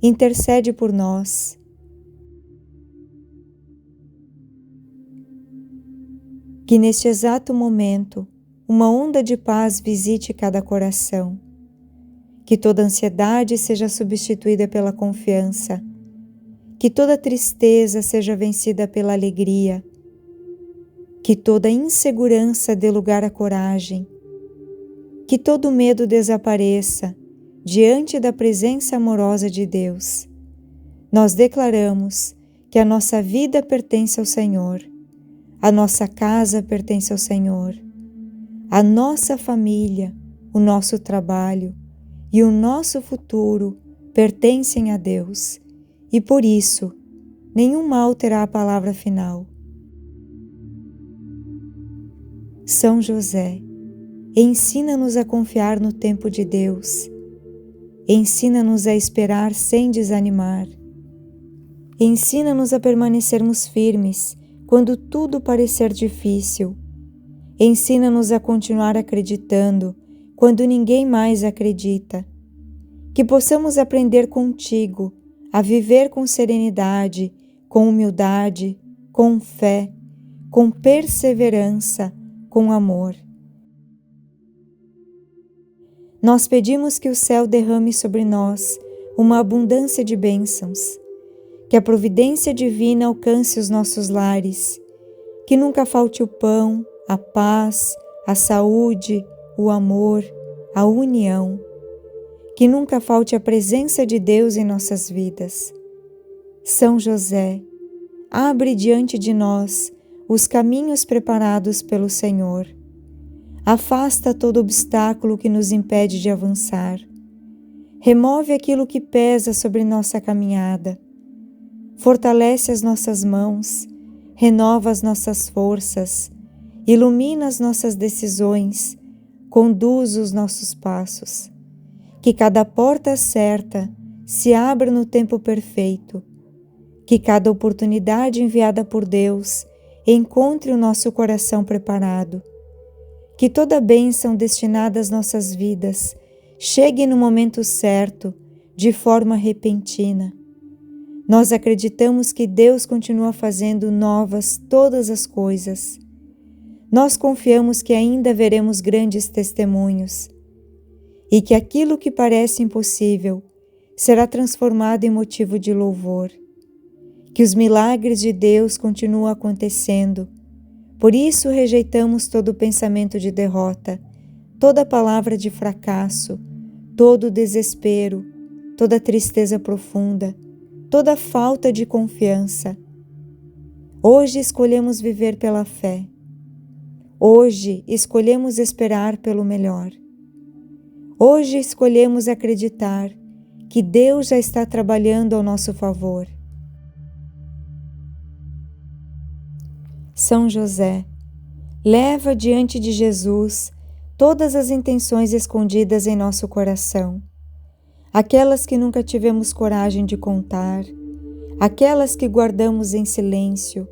Intercede por nós. Que neste exato momento uma onda de paz visite cada coração. Que toda ansiedade seja substituída pela confiança. Que toda tristeza seja vencida pela alegria. Que toda insegurança dê lugar à coragem. Que todo medo desapareça diante da presença amorosa de Deus. Nós declaramos que a nossa vida pertence ao Senhor, a nossa casa pertence ao Senhor, a nossa família, o nosso trabalho e o nosso futuro pertencem a Deus, e por isso nenhum mal terá a palavra final. São José, ensina-nos a confiar no tempo de Deus. Ensina-nos a esperar sem desanimar. Ensina-nos a permanecermos firmes quando tudo parecer difícil. Ensina-nos a continuar acreditando quando ninguém mais acredita. Que possamos aprender contigo a viver com serenidade, com humildade, com fé, com perseverança, com amor. Nós pedimos que o céu derrame sobre nós uma abundância de bênçãos, que a providência divina alcance os nossos lares, que nunca falte o pão, a paz, a saúde, o amor, a união, que nunca falte a presença de Deus em nossas vidas. São José, abre diante de nós os caminhos preparados pelo Senhor. Afasta todo obstáculo que nos impede de avançar. Remove aquilo que pesa sobre nossa caminhada. Fortalece as nossas mãos, renova as nossas forças, ilumina as nossas decisões, conduz os nossos passos. Que cada porta certa se abra no tempo perfeito. Que cada oportunidade enviada por Deus encontre o nosso coração preparado. Que toda bênção destinada às nossas vidas chegue no momento certo, de forma repentina. Nós acreditamos que Deus continua fazendo novas todas as coisas. Nós confiamos que ainda veremos grandes testemunhos e que aquilo que parece impossível será transformado em motivo de louvor. Que os milagres de Deus continuam acontecendo. Por isso rejeitamos todo pensamento de derrota, toda palavra de fracasso, todo desespero, toda tristeza profunda, toda falta de confiança. Hoje escolhemos viver pela fé. Hoje escolhemos esperar pelo melhor. Hoje escolhemos acreditar que Deus já está trabalhando ao nosso favor. São José, leva diante de Jesus todas as intenções escondidas em nosso coração, aquelas que nunca tivemos coragem de contar, aquelas que guardamos em silêncio,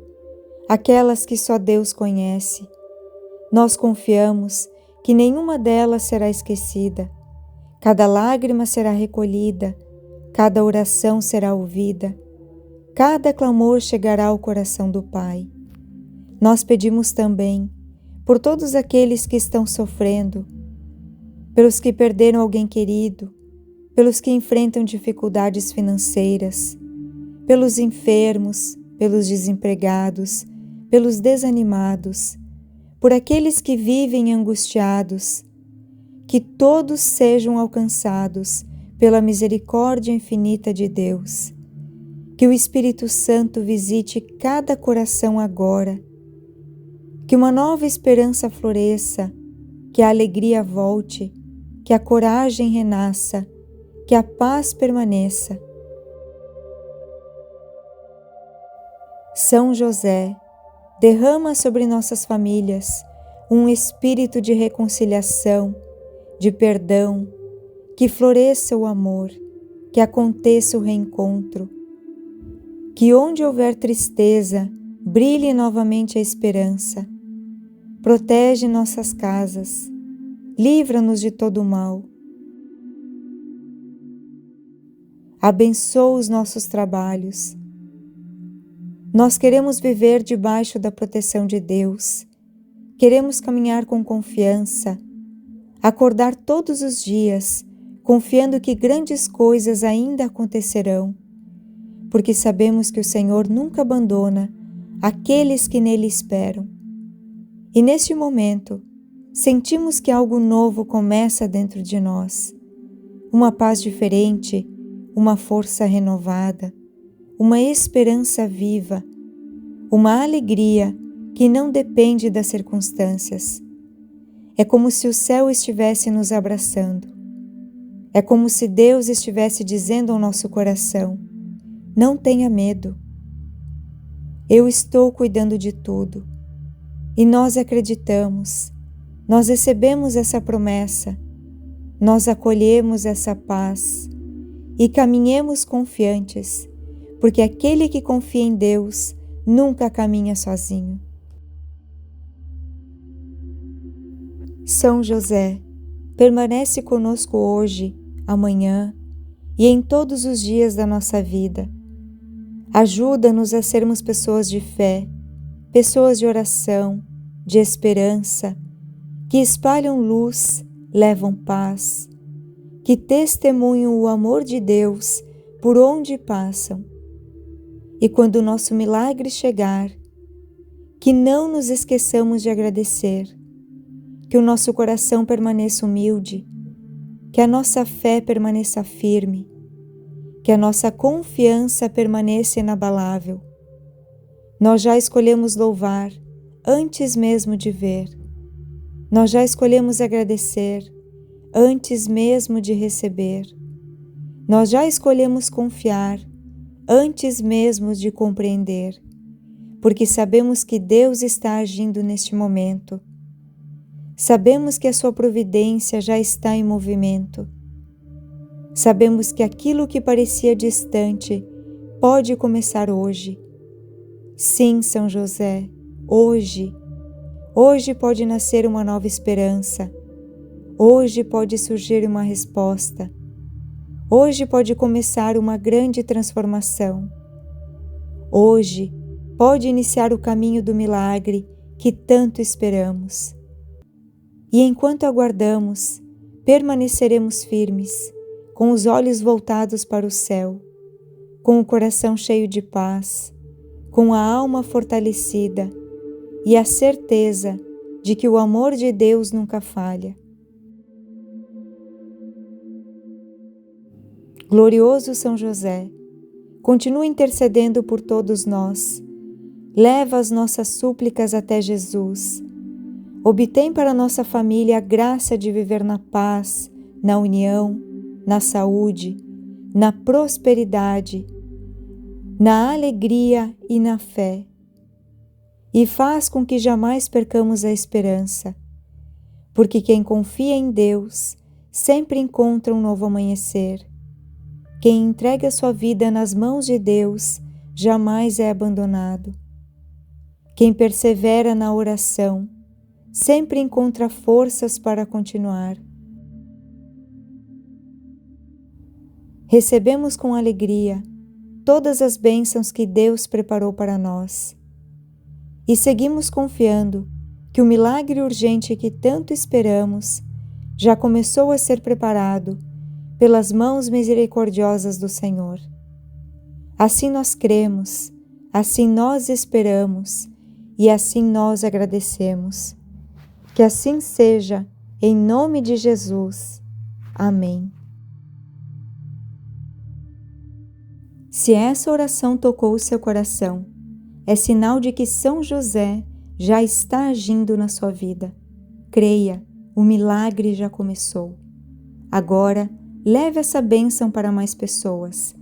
aquelas que só Deus conhece. Nós confiamos que nenhuma delas será esquecida, cada lágrima será recolhida, cada oração será ouvida, cada clamor chegará ao coração do Pai. Nós pedimos também por todos aqueles que estão sofrendo, pelos que perderam alguém querido, pelos que enfrentam dificuldades financeiras, pelos enfermos, pelos desempregados, pelos desanimados, por aqueles que vivem angustiados, que todos sejam alcançados pela misericórdia infinita de Deus. Que o Espírito Santo visite cada coração agora, que uma nova esperança floresça, que a alegria volte, que a coragem renasça, que a paz permaneça. São José, derrama sobre nossas famílias um espírito de reconciliação, de perdão, que floresça o amor, que aconteça o reencontro, que onde houver tristeza, brilhe novamente a esperança. Protege nossas casas, livra-nos de todo o mal. Abençoa os nossos trabalhos. Nós queremos viver debaixo da proteção de Deus, queremos caminhar com confiança, acordar todos os dias, confiando que grandes coisas ainda acontecerão, porque sabemos que o Senhor nunca abandona aqueles que nele esperam. E neste momento, sentimos que algo novo começa dentro de nós, uma paz diferente, uma força renovada, uma esperança viva, uma alegria que não depende das circunstâncias. É como se o céu estivesse nos abraçando. É como se Deus estivesse dizendo ao nosso coração: não tenha medo. Eu estou cuidando de tudo. E nós acreditamos, nós recebemos essa promessa, nós acolhemos essa paz e caminhemos confiantes, porque aquele que confia em Deus nunca caminha sozinho. São José, permanece conosco hoje, amanhã e em todos os dias da nossa vida. Ajuda-nos a sermos pessoas de fé, pessoas de oração, de esperança, que espalham luz, levam paz, que testemunham o amor de Deus por onde passam. E quando o nosso milagre chegar, que não nos esqueçamos de agradecer, que o nosso coração permaneça humilde, que a nossa fé permaneça firme, que a nossa confiança permaneça inabalável. Nós já escolhemos louvar antes mesmo de ver. Nós já escolhemos agradecer antes mesmo de receber. Nós já escolhemos confiar antes mesmo de compreender, porque sabemos que Deus está agindo neste momento. Sabemos que a sua providência já está em movimento. Sabemos que aquilo que parecia distante pode começar hoje. Sim, São José, hoje pode nascer uma nova esperança. Hoje pode surgir uma resposta. Hoje pode começar uma grande transformação. Hoje pode iniciar o caminho do milagre que tanto esperamos. E enquanto aguardamos, permaneceremos firmes, com os olhos voltados para o céu, com o coração cheio de paz, com a alma fortalecida e a certeza de que o amor de Deus nunca falha. Glorioso São José, continua intercedendo por todos nós. Leva as nossas súplicas até Jesus. Obtém para nossa família a graça de viver na paz, na união, na saúde, na prosperidade, na alegria e na fé. E faz com que jamais percamos a esperança, porque quem confia em Deus sempre encontra um novo amanhecer. Quem entrega sua vida nas mãos de Deus jamais é abandonado. Quem persevera na oração sempre encontra forças para continuar. Recebemos com alegria todas as bênçãos que Deus preparou para nós e seguimos confiando que o milagre urgente que tanto esperamos já começou a ser preparado pelas mãos misericordiosas do Senhor. Assim nós cremos, assim nós esperamos e assim nós agradecemos. Que assim seja, em nome de Jesus. Amém. Se essa oração tocou o seu coração, é sinal de que São José já está agindo na sua vida. Creia, o milagre já começou. Agora, leve essa bênção para mais pessoas.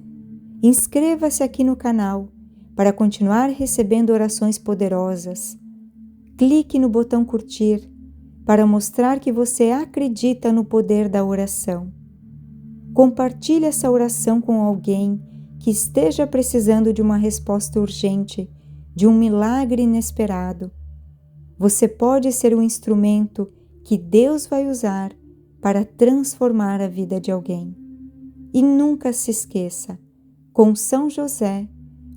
Inscreva-se aqui no canal para continuar recebendo orações poderosas. Clique no botão curtir para mostrar que você acredita no poder da oração. Compartilhe essa oração com alguém que esteja precisando de uma resposta urgente, de um milagre inesperado. Você pode ser um instrumento que Deus vai usar para transformar a vida de alguém. E nunca se esqueça, com São José,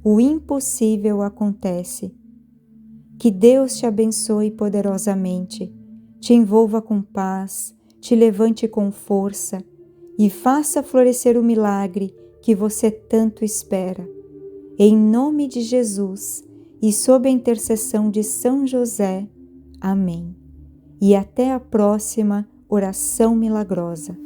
o impossível acontece. Que Deus te abençoe poderosamente, te envolva com paz, te levante com força e faça florescer o milagre que você tanto espera. Em nome de Jesus e sob a intercessão de São José. Amém. E até a próxima oração milagrosa.